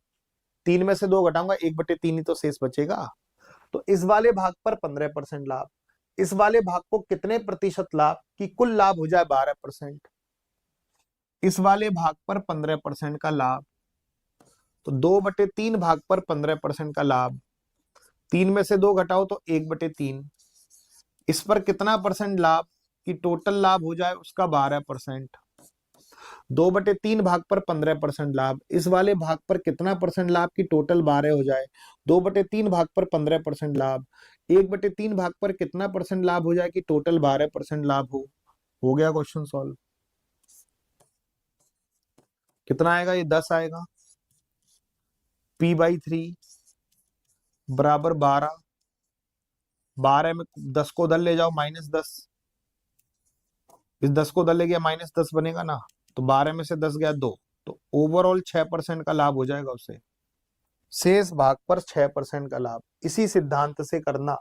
3 में से 2 घटाऊंगा 1/3 ही तो शेष बचेगा। तो इस वाले भाग पर 15% लाभ, इस वाले भाग को कितने प्रतिशत लाभ कि कुल लाभ हो जाए 12%, इस वाले भाग पर 15% का लाभ, तो 2/3 भाग पर 15% का लाभ, 3 में से 2 घटाओ तो 1/3, इस पर कितना परसेंट लाभ कि टोटल लाभ हो जाए उसका 12%, 2/3 भाग पर 15% लाभ, इस वाले भाग पर कितना परसेंट लाभ की टोटल 12 हो जाए, 2/3 भाग पर 15% लाभ, 1/3 भाग पर कितना परसेंट लाभ हो जाए कि टोटल 12% लाभ हो गया क्वेश्चन सॉल्व। कितना आएगा ये 10 आएगा, P/3 बराबर 12, 12 में 10 को उधर ले जाओ -10, इस 10 को उधर ले गया -10 बनेगा ना, तो 12 में से 10 गया 2, तो ओवरऑल 6% का लाभ हो जाएगा उसे, शेष भाग पर 6% का लाभ। इसी सिद्धांत से करना,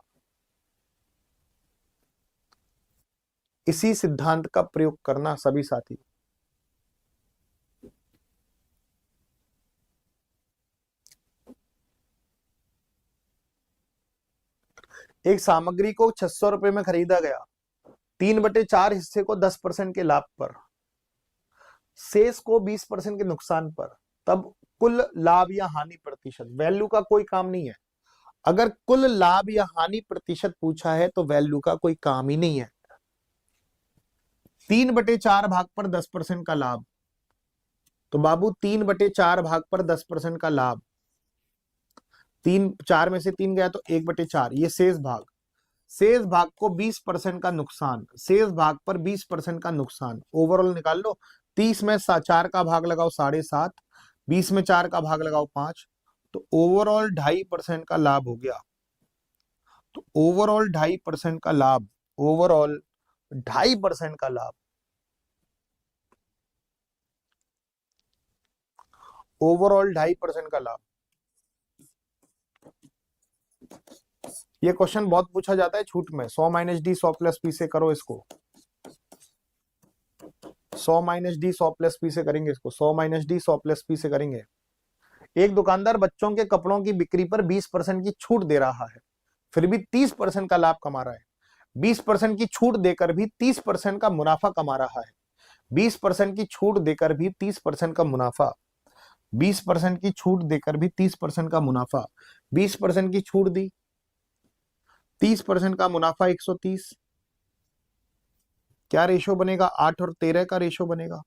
इसी सिद्धांत का प्रयोग करना सभी साथी। एक सामग्री को 600 रुपए में खरीदा गया, 3/4 हिस्से को 10% के लाभ पर, शेष को 20% के नुकसान पर, तब कुल लाभ या हानि प्रतिशत, वैल्यू का कोई काम नहीं है, अगर कुल लाभ या हानि प्रतिशत पूछा है तो वैल्यू का कोई काम ही नहीं है। 3/4 भाग पर 10% का लाभ, तो बाबू 3/4 भाग पर 10% का लाभ, 4 में से 3 गया तो 1/4, ये शेष भाग, शेष भाग को 20% का नुकसान, शेष भाग पर 20% का नुकसान, ओवरऑल निकाल लो, 30 में 4 का भाग लगाओ 7.5, 20 में 4 का भाग लगाओ 5, तो ओवरऑल 2.5% का लाभ हो गया, तो ओवरऑल 2.5% का लाभ, ओवरऑल 2.5% का लाभ, ओवरऑल 2.5% का लाभ। ये क्वेश्चन बहुत पूछा जाता है छूट में, 100 - D 100 + P से करो इसको, 100 - D 100 + P से करेंगे इसको, 100 - D 100 + P से करेंगे। एक दुकानदार बच्चों के कपड़ों की बिक्री पर 20% की छूट दे रहा है, फिर भी 30% का लाभ कमा रहा है, 20% की छूट देकर भी 30% का मुनाफा कमा रहा है, 20% की छूट देकर भी 30% का मुनाफा, 20% की छूट देकर भी 30% का मुनाफा, 20% की छूट दी, 30% का मुनाफा 130, क्या रेशो बनेगा 8 और 13 का रेशो बनेगा,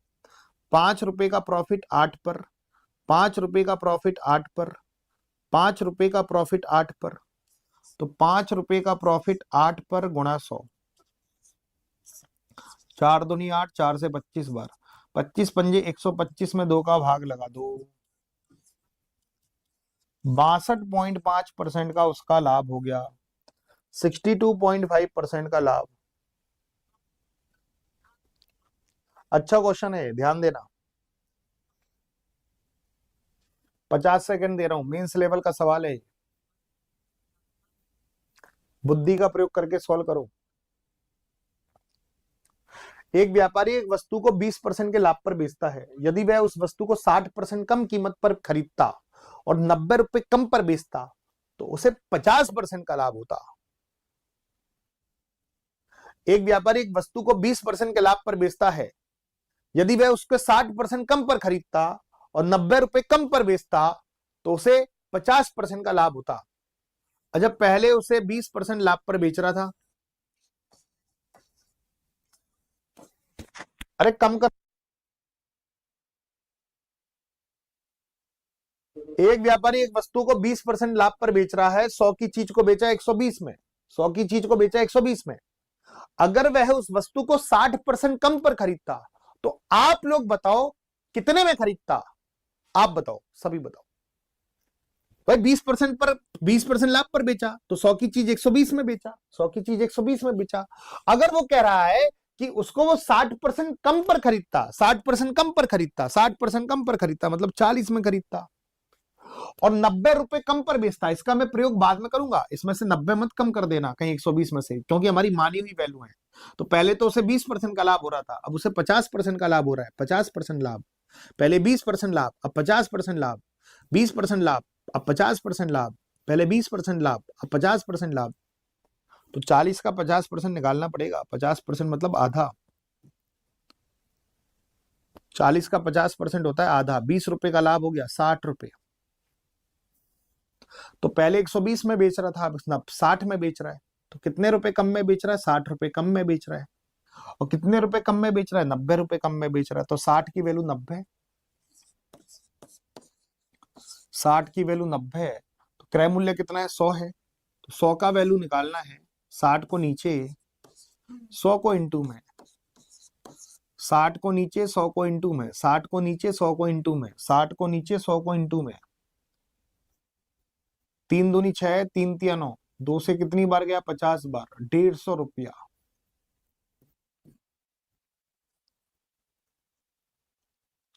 5 रुपए का प्रॉफिट 8 पर, 5 रुपए का प्रॉफिट 8 पर, 5 रुपए का प्रॉफिट 8 पर, तो 5 रुपए का प्रॉफिट 8 पर गुणा 100, 4 दूनी 8, 4 से 25 बार, 25 पंजे 125 में 2 का भाग लगा दो, 62.5% का उसका लाभ हो गया, 62.5% का लाभ। अच्छा क्वेश्चन है, ध्यान देना, 50 सेकंड दे रहा हूं, मेंस लेवल का सवाल है, बुद्धि का प्रयोग करके सॉल्व करो। एक व्यापारी एक वस्तु को 20% के लाभ पर बेचता है, यदि वह उस वस्तु को 60% कम कीमत पर खरीदता और 90 रुपए कम पर बेचता तो उसे 50% का लाभ होता। एक व्यापारी एक वस्तु को 20% के लाभ पर बेचता है, यदि वह उसके 60% कम पर खरीदता और 90 रुपए कम पर बेचता तो उसे 50% का लाभ होता। जब पहले उसे 20% लाभ पर बेच रहा था, अरे कम कर, एक व्यापारी एक वस्तु को 20% लाभ पर बेच रहा है, 100 की चीज को बेचा 120 में, 100 की चीज को बेचा 120 में, अगर वह उस वस्तु को 60% कम पर खरीदता तो आप लोग बताओ कितने में खरीदता, आप बताओ, सभी बताओ भाई। 20% पर 20% लाभ पर बेचा तो 100 की चीज 120 में बेचा, 100 की चीज 120 में बेचा। अगर वो कह रहा है कि उसको वो 60% कम पर खरीदता, 60% कम पर खरीदता, 60% कम पर खरीदता, मतलब 40 में खरीदता, और 90 रुपए कम पर बेचता। इसका मैं प्रयोग बाद में करूंगा, इसमें से 90 मत कम कर देना कहीं 120 में से, क्योंकि हमारी मानी हुई वैल्यू है। तो पहले तो उसे 20% का लाभ हो रहा था, अब उसे 50% का लाभ हो रहा है। 50% लाभ, पहले 20% लाभ, अब 50% लाभ, 20% लाभ, अब 50% लाभ, पहले 20% लाभ, अब 50% लाभ। तो 40 का 50% निकालना पड़ेगा। 50% मतलब आधा, 40 का 50% होता है आधा। 20 रुपए का लाभ हो गया 60 रुपए। तो पहले 120 में बेच रहा था, अब 60 में बेच रहा है। तो कितने रुपए कम में बेच रहा है? 60 रुपए कम में बेच रहा है। और कितने रुपए कम में बेच रहा है? 90 रुपए कम में बेच रहा है। तो 60 की वैल्यू 90, 60 की वैल्यू 90 है। तो क्रय मूल्य कितना है? 100 है। तो 100 का वैल्यू निकालना है। 60 को नीचे, 100 को इंटू में, 60 को नीचे, 100 को इंटू में, 60 को नीचे, 100 को इंटू में, 60 को नीचे, 100 को इंटू में। 3 दूनी 6, 3 तिया 9, 2 से कितनी बार गया? 50 बार। 150 रुपया।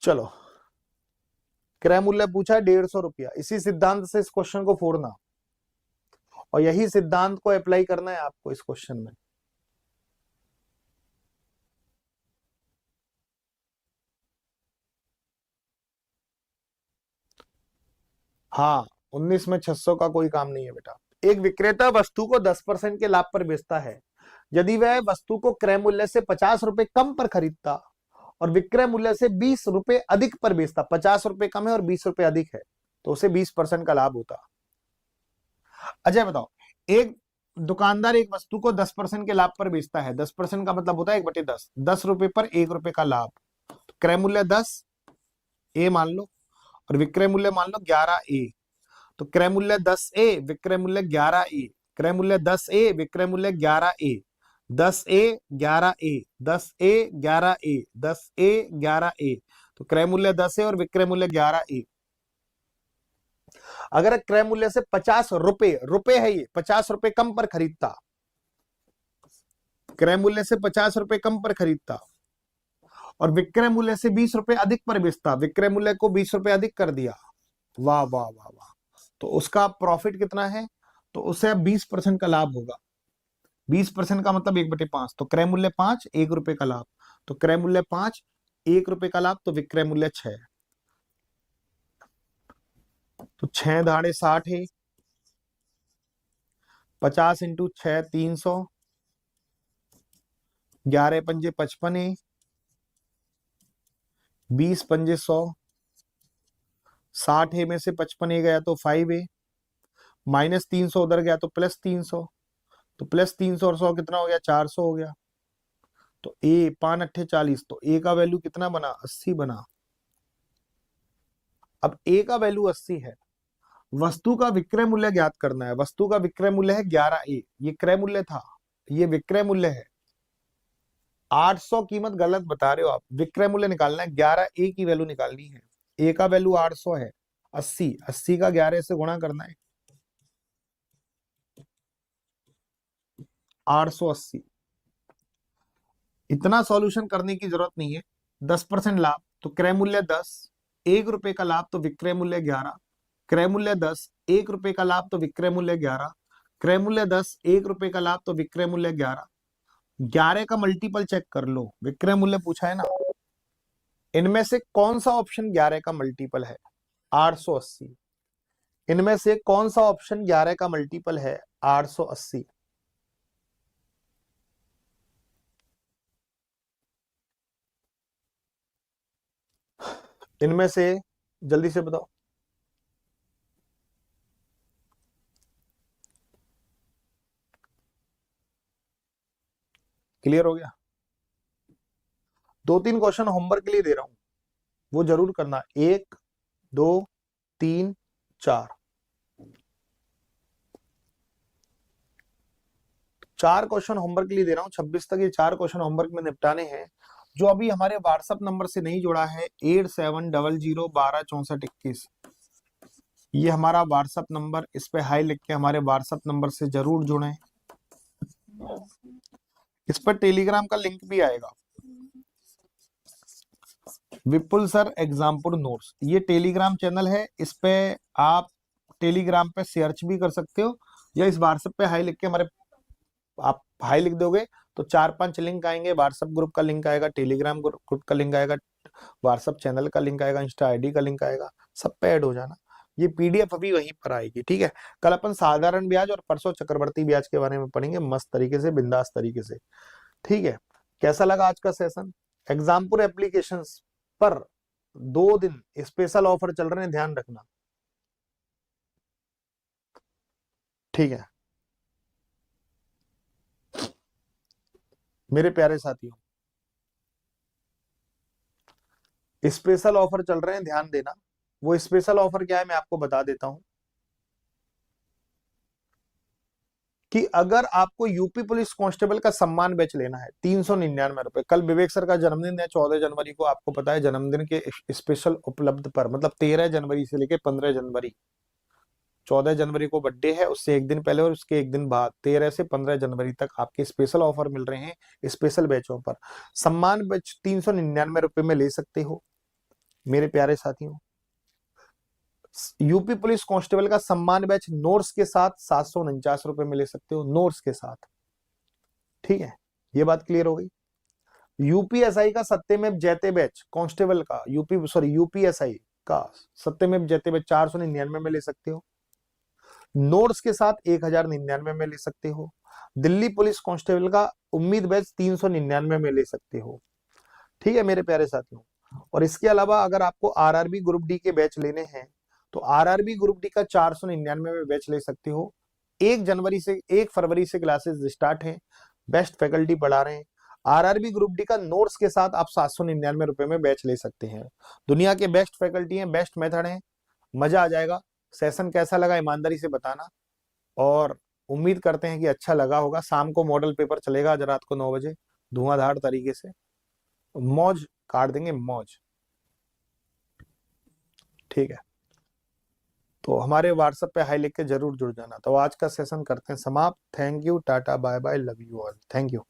चलो, क्रय मूल्य पूछा है 150 रुपया। इसी सिद्धांत से इस क्वेश्चन को फोड़ना, और यही सिद्धांत को अप्लाई करना है आपको इस क्वेश्चन में। हाँ, 19 में 600 का कोई काम नहीं है बेटा। एक विक्रेता वस्तु को 10% के लाभ पर बेचता है। यदि वह वस्तु को क्रय मूल्य से 50 रुपए कम पर खरीदता और विक्रय मूल्य से 20 रुपए अधिक पर बेचता, 50 रुपए कम है और 20 रुपए अधिक है, तो उसे 20% का लाभ होता। अजय बताओ, एक दुकानदार एक वस्तु को 10% के लाभ पर बेचता है। 10% का मतलब होता है 1/10, 10 रुपए पर 1 रुपए का लाभ। तो क्रय मूल्य 10 ए मान लो, और विक्रय मूल्य मान लो 11 ए। तो क्रय मूल्य 10 ए, विक्रय मूल्य 11 ए। क्रय मूल्य 10 ए, विक्रय मूल्य 11 ए। 10 ए 11 ए, 10 ए 11 ए, 10 ए 11 ए। तो क्रय मूल्य 10 है और विक्रय मूल्य 11 ए। अगर क्रय मूल्य से 50 रुपए, रुपए है ये, 50 रुपए कम पर खरीदता, क्रय मूल्य से 50 रुपए कम पर खरीदता और विक्रय मूल्य से 20 रुपए अधिक पर बेचता, विक्रय मूल्य को 20 रुपए अधिक कर दिया, वाह वाह वाह वाह, तो उसका प्रॉफिट कितना है? तो उसे 20% का लाभ होगा। 20% का मतलब 1/5। तो क्रय मूल्य 5, 1 रुपए का लाभ। तो क्रय मूल्य 5, 1 रुपए का लाभ, तो विक्रय मूल्य 6। तो 6 दाड़े 60 है, 50 इंटू 6 300, 11 पंजे 55 है, 20 पंजे 100, 60 है में से 55 है गया तो 5 है, माइनस 300 उधर गया तो प्लस 300। तो प्लस 300 और 100 कितना हो गया? 400 हो गया। तो ए 5 अट्ठे 40, तो ए का वैल्यू कितना बना? 80 बना। अब ए का वैल्यू 80 है, वस्तु का विक्रय मूल्य ज्ञात करना है। वस्तु का विक्रय मूल्य है 11 ए, ये क्रय मूल्य था, ये विक्रय मूल्य है। 800 कीमत गलत बता रहे हो आप, विक्रय मूल्य निकालना है, 11 ए की वैल्यू निकालनी है। ए का वैल्यू 800 है, 80, 80 का 11 से गुणा करना है, 880। इतना सॉल्यूशन करने की जरूरत नहीं है। 10% लाभ, तो क्रय मूल्य 10, 1 रुपए का लाभ, तो विक्रय मूल्य 11। क्रय मूल्य 10, 1 रुपए का लाभ, तो विक्रय मूल्य 11। क्रय मूल्य 10, 1 रुपए का लाभ, तो विक्रय मूल्य 11। 11 का मल्टीपल चेक कर लो, विक्रय मूल्य पूछा है ना। इनमें से कौन सा ऑप्शन 11 का मल्टीपल है? 880। इनमें से कौन सा ऑप्शन 11 का मल्टीपल है? 880। इनमें से जल्दी से बताओ। क्लियर हो गया? 2-3 क्वेश्चन होमवर्क के लिए दे रहा हूं, वो जरूर करना। 1 2 3 4, 4 क्वेश्चन होमवर्क के लिए दे रहा हूं। 26 तक ये 4 क्वेश्चन होमवर्क में निपटाने हैं। जो अभी हमारे व्हाट्सएप नंबर से नहीं जुड़ा है, 8700126421, ये हमारा व्हाट्सएप नंबर, इस पे हाई लिख के हमारे व्हाट्सएप नंबर से जरूर जुड़ें। इस पर टेलीग्राम का लिंक भी आएगा। विपुल सर एग्जामपुर नोट्स, ये टेलीग्राम चैनल है, इस पे आप टेलीग्राम पे सर्च भी कर सकते हो, या इस व्हाट्सएप पे हाई लिख के हमारे, आप हाई लिख दोगे तो 4-5 लिंक आएंगे। व्हाट्सएप ग्रुप का लिंक आएगा, टेलीग्राम ग्रुप का लिंक आएगा, व्हाट्सएप चैनल का लिंक आएगा, इंस्टा आईडी का लिंक आएगा, सब पे ऐड हो जाना। ये पीडीएफ अभी वहीं पर आएगी, ठीक है। कल अपन साधारण ब्याज और परसों चक्रवर्ती ब्याज के बारे में पढ़ेंगे, मस्त तरीके से, बिंदास तरीके से, ठीक है। कैसा लगा आज का सेशन? एग्जामपुर एप्लीकेशंस पर 2 दिन स्पेशल ऑफर चल रहे हैं, ध्यान रखना, ठीक है मेरे प्यारे साथियों। स्पेशल ऑफर चल रहे हैं, ध्यान देना। वो स्पेशल ऑफर क्या है मैं आपको बता देता हूं, कि अगर आपको यूपी पुलिस कांस्टेबल का सम्मान बैच लेना है 399 रुपए। कल विवेक सर का जन्मदिन है 14 जनवरी को, आपको पता है, जन्मदिन के स्पेशल उपलब्ध पर, मतलब 13 जनवरी से लेके 15 जनवरी, 14 जनवरी को बर्थडे है, उससे एक दिन पहले और उसके एक दिन बाद 13 से 15 जनवरी तक आपके स्पेशल ऑफर मिल रहे हैं स्पेशल बैचों पर। सम्मान बैच 399 रुपए में ले सकते हो मेरे प्यारे साथियों। यूपी पुलिस कांस्टेबल का सम्मान बैच नोट्स के साथ 749 रुपए में ले सकते हो, नोट्स के साथ, ठीक है, ये बात क्लियर हो गई। यूपीएसआई का सत्यमेव जयते बैच कांस्टेबल का, यूपीएसआई का सत्यमेव जयते बैच 499 में ले सकते हो, नोट्स के साथ 1099 में ले सकते हो। दिल्ली पुलिस कांस्टेबल का उम्मीद बैच 399 में ले सकते हो, ठीक है मेरे प्यारे साथियों। और इसके अलावा अगर आपको आरआरबी ग्रुप डी के बैच लेने हैं तो आरआरबी ग्रुप डी का 499 में बैच ले सकते हो। 1 फरवरी से क्लासेस स्टार्ट हैं, बेस्ट फैकल्टी पढ़ा रहे हैं। आरआरबी ग्रुप डी का नोट्स के साथ आप 799 रुपए में बैच ले सकते हैं। दुनिया के बेस्ट फैकल्टी हैं, बेस्ट मेथड हैं, मजा आ जाएगा। सेशन कैसा लगा ईमानदारी से बताना, और उम्मीद करते हैं कि अच्छा लगा होगा। शाम को मॉडल पेपर चलेगा आज रात को 9 बजे, धुआंधार तरीके से मौज काट देंगे, मौज, ठीक है। तो हमारे व्हाट्सएप पे हाई लिख के जरूर जुड़ जाना। तो आज का सेशन करते हैं समाप्त। Thank you, tata bye bye, love you all, thank you.